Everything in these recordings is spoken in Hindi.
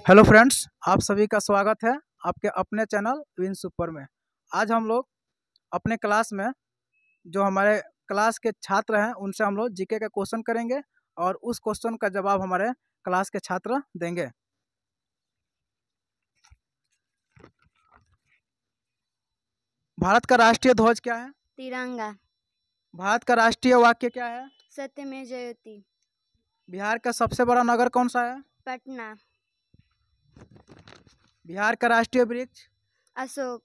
हेलो फ्रेंड्स, आप सभी का स्वागत है आपके अपने चैनल विन सुपर में। आज हम लोग अपने क्लास में जो हमारे क्लास के छात्र हैं उनसे हम लोग जीके का क्वेश्चन करेंगे और उस क्वेश्चन का जवाब हमारे क्लास के छात्र देंगे। भारत का राष्ट्रीय ध्वज क्या है? तिरंगा। भारत का राष्ट्रीय वाक्य क्या है? सत्यमेव जयते। बिहार का सबसे बड़ा नगर कौन सा है? पटना। बिहार का राष्ट्रीय वृक्ष? अशोक।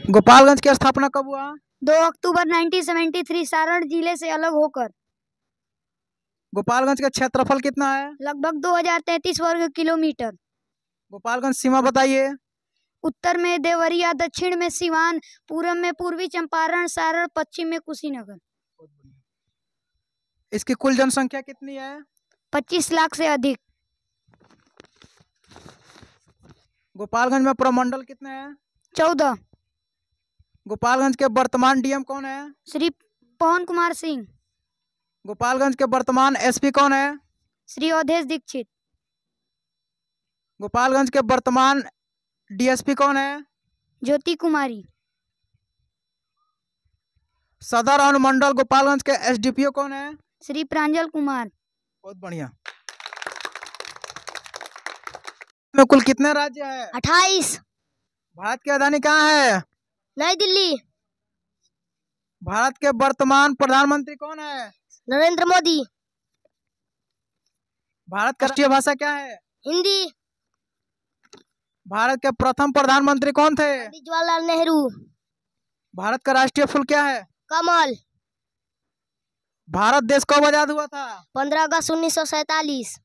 गोपालगंज की स्थापना कब हुआ? 2 अक्टूबर 1973 सारण जिले से अलग होकर। गोपालगंज का क्षेत्रफल कितना है? लगभग 2033 वर्ग किलोमीटर। गोपालगंज सीमा बताइए। उत्तर में देवरिया, दक्षिण में सिवान, पूर्व में पूर्वी चंपारण, सारण, पश्चिम में कुशीनगर। इसकी कुल जनसंख्या कितनी है? 25 लाख से अधिक। गोपालगंज में प्रमंडल कितने हैं? 14। गोपालगंज के वर्तमान डीएम कौन है? श्री पवन कुमार सिंह। गोपालगंज के वर्तमान एसपी कौन है? श्री अवधेश दीक्षित। गोपालगंज के वर्तमान डीएसपी कौन है? ज्योति कुमारी। सदर अनुमंडल गोपालगंज के एसडीपीओ कौन है? श्री प्रांजल कुमार। बहुत बढ़िया। में कुल कितने राज्य है? 28। भारत की राजधानी कहाँ है? नई दिल्ली। भारत के वर्तमान प्रधानमंत्री कौन है? नरेंद्र मोदी। भारत का राष्ट्रीय भाषा क्या है? हिंदी। भारत के प्रथम प्रधानमंत्री कौन थे? जवाहरलाल नेहरू। भारत का राष्ट्रीय फूल क्या है? कमल। भारत देश कब आजाद हुआ था? 15 अगस्त 1947।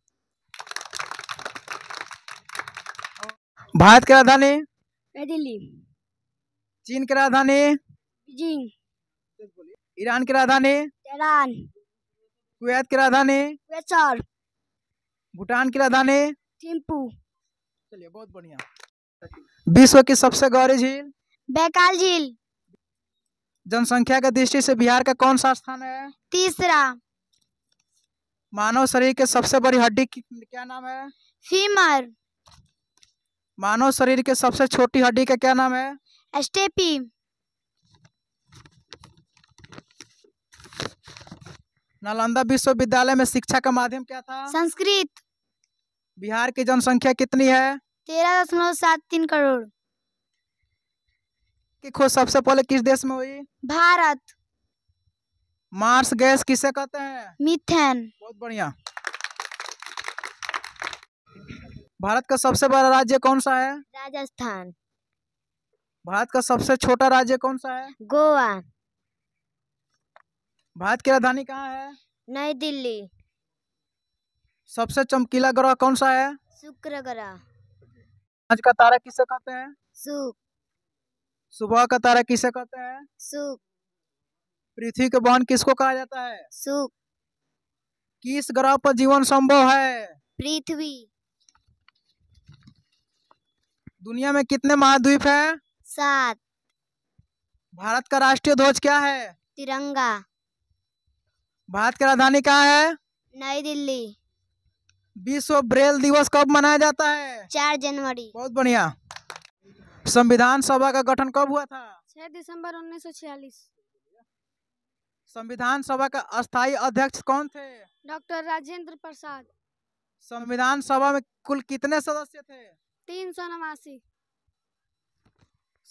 भारत की राजधानी? नई दिल्ली। चीन की राजधानी? बीजिंग। ईरान की राजधानी? तेहरान। कुवैत की राजधानी? वेसर। भूटान की राजधानी? थिम्पू। चलिए, बहुत बढ़िया। विश्व की सबसे गहरी झील? बैकाल झील। जनसंख्या की दृष्टि से बिहार का कौन सा स्थान है? तीसरा। मानव शरीर के सबसे बड़ी हड्डी की क्या नाम है? फीमर। मानव शरीर के सबसे छोटी हड्डी का क्या नाम है? स्टेपी। नालंदा विश्वविद्यालय में शिक्षा का माध्यम क्या था? संस्कृत। बिहार की जनसंख्या कितनी है? 13.73 करोड़। की खोज सबसे पहले किस देश में हुई? भारत। मार्स गैस किसे कहते हैं? मीथेन। बहुत बढ़िया। भारत का सबसे बड़ा राज्य कौन सा है? राजस्थान। भारत का सबसे छोटा राज्य कौन सा है? गोवा। भारत की राजधानी कहाँ है? नई दिल्ली। सबसे चमकीला ग्रह कौन सा है? शुक्र ग्रह। आज का तारा किसे कहते हैं? शुक। सुबह का तारा किसे कहते हैं? शुक। पृथ्वी के बहन किसको कहा जाता है? शुक। किस ग्रह पर जीवन संभव है? पृथ्वी। दुनिया में कितने महाद्वीप हैं? 7। भारत का राष्ट्रीय ध्वज क्या है? तिरंगा। भारत की राजधानी कहाँ है? नई दिल्ली। विश्व ब्रेल दिवस कब मनाया जाता है? 4 जनवरी। बहुत बढ़िया। संविधान सभा का गठन कब हुआ था? 6 दिसंबर 1946। संविधान सभा का अस्थायी अध्यक्ष कौन थे? डॉक्टर राजेंद्र प्रसाद। संविधान सभा में कुल कितने सदस्य थे? 389।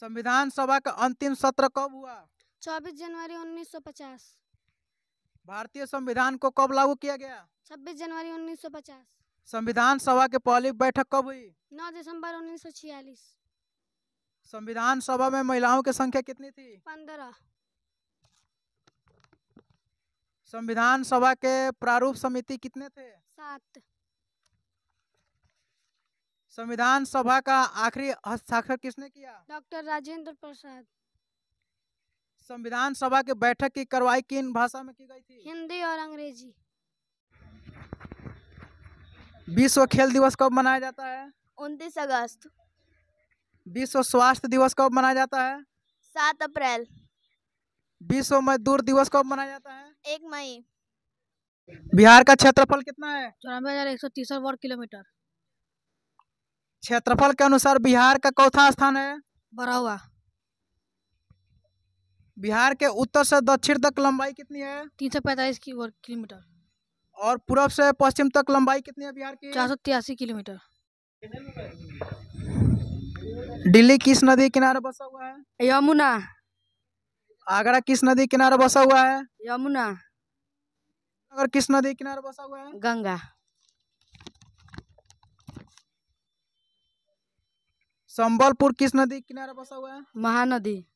संविधान सभा का अंतिम सत्र कब हुआ? 24 जनवरी 1950। भारतीय संविधान को कब लागू किया गया? 26 जनवरी 1950। संविधान सभा की पहली बैठक कब हुई? 9 दिसंबर 1946। संविधान सभा में महिलाओं की संख्या कितनी थी? 15। संविधान सभा के प्रारूप समिति कितने थे? 7। संविधान सभा का आखिरी हस्ताक्षर किसने किया? डॉक्टर राजेंद्र प्रसाद। संविधान सभा की बैठक की कार्रवाई किन भाषा में की गई थी? हिंदी और अंग्रेजी। विश्व खेल दिवस कब मनाया जाता है? 29 अगस्त। विश्व स्वास्थ्य दिवस कब मनाया जाता है? 7 अप्रैल। विश्व मजदूर दिवस कब मनाया जाता है? 1 मई। बिहार का क्षेत्रफल कितना है? 94,130 वर्ग किलोमीटर। क्षेत्रफल के अनुसार बिहार का चौथा स्थान है। बढ़ा हुआ। बिहार के उत्तर से दक्षिण तक लंबाई कितनी है? 345 की वर्ग किलोमीटर। और पूर्व से पश्चिम तक लंबाई कितनी है बिहार की? 483 किलोमीटर। दिल्ली किस नदी किनारे बसा हुआ है? यमुना। आगरा किस नदी किनारे बसा हुआ है? यमुना। अगर किस नदी किनारे बसा हुआ है? गंगा। संबलपुर किस नदी किनारे बसा हुआ है? महानदी।